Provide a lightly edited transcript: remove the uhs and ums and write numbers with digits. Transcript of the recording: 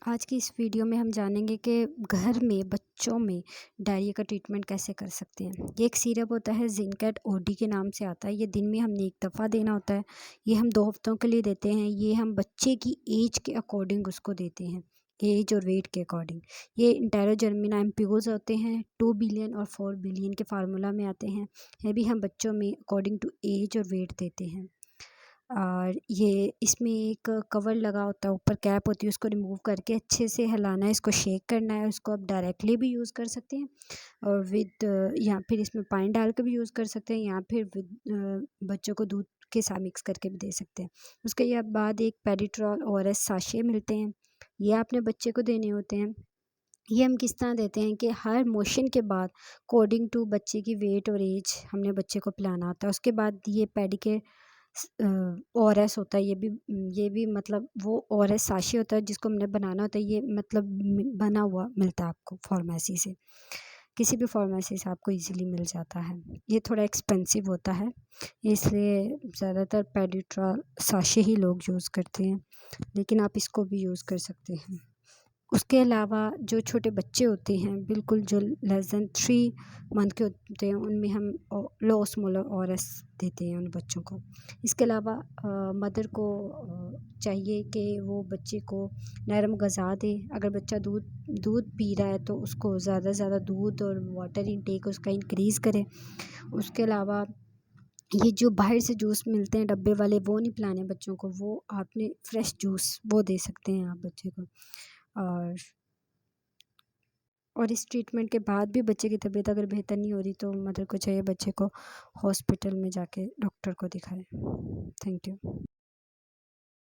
आज की इस वीडियो में हम जानेंगे कि घर में बच्चों में डायरिया का ट्रीटमेंट कैसे कर सकते हैं। ये एक सिरप होता है, जिनकेट ओडी के नाम से आता है। ये दिन में हमने एक दफ़ा देना होता है। ये हम 2 हफ्तों के लिए देते हैं। ये हम बच्चे की एज के अकॉर्डिंग उसको देते हैं, एज और वेट के अकॉर्डिंग। ये इंटेरोजर्मिना एम्प्यूल्स होते हैं, 2 बिलियन और 4 बिलियन के फार्मूला में आते हैं। ये भी हम बच्चों में अकॉर्डिंग टू एज और वेट देते हैं। और ये इसमें एक कवर लगा होता है, ऊपर कैप होती है, उसको रिमूव करके अच्छे से हिलाना है, इसको शेक करना है। उसको आप डायरेक्टली भी यूज़ कर सकते हैं और विद या फिर इसमें पानी डाल के भी यूज़ कर सकते हैं, या फिर विद बच्चों को दूध के साथ मिक्स करके भी दे सकते हैं। उसके ये बाद एक पेडिट्रॉल ओआरएस साशे मिलते हैं, ये आपने बच्चे को देने होते हैं। ये हम किस तरह देते हैं कि हर मोशन के बाद अकॉर्डिंग टू बच्चे की वेट और एज हमने बच्चे को पिलाना होता है। उसके बाद ये पैडी के ओआरएस होता है, ये भी मतलब वो ओआरएस साशे होता है जिसको हमने बनाना होता है। ये मतलब बना हुआ मिलता है आपको फार्मेसी से, किसी भी फार्मेसी से आपको इजीली मिल जाता है। ये थोड़ा एक्सपेंसिव होता है, इसलिए ज़्यादातर पेडिट्रॉल साशे ही लोग यूज़ करते हैं, लेकिन आप इसको भी यूज़ कर सकते हैं। उसके अलावा जो छोटे बच्चे होते हैं, बिल्कुल जो लेस दैन 3 मंथ के होते हैं, उनमें हम लो ऑस्मोलर ओआरएस देते हैं उन बच्चों को। इसके अलावा मदर को चाहिए कि वो बच्चे को नरम ग़िज़ा दे। अगर बच्चा दूध दूध पी रहा है तो उसको ज़्यादा से ज़्यादा दूध और वाटर इनटेक उसका इंक्रीज़ करें। उसके अलावा ये जो बाहर से जूस मिलते हैं डब्बे वाले, वो नहीं पिलाने बच्चों को, वो आपने फ्रेश जूस वो दे सकते हैं आप बच्चे को। और इस ट्रीटमेंट के बाद भी बच्चे की तबीयत अगर बेहतर नहीं हो रही तो मदर को चाहिए बच्चे को हॉस्पिटल में जाके डॉक्टर को दिखाएं। Thank you.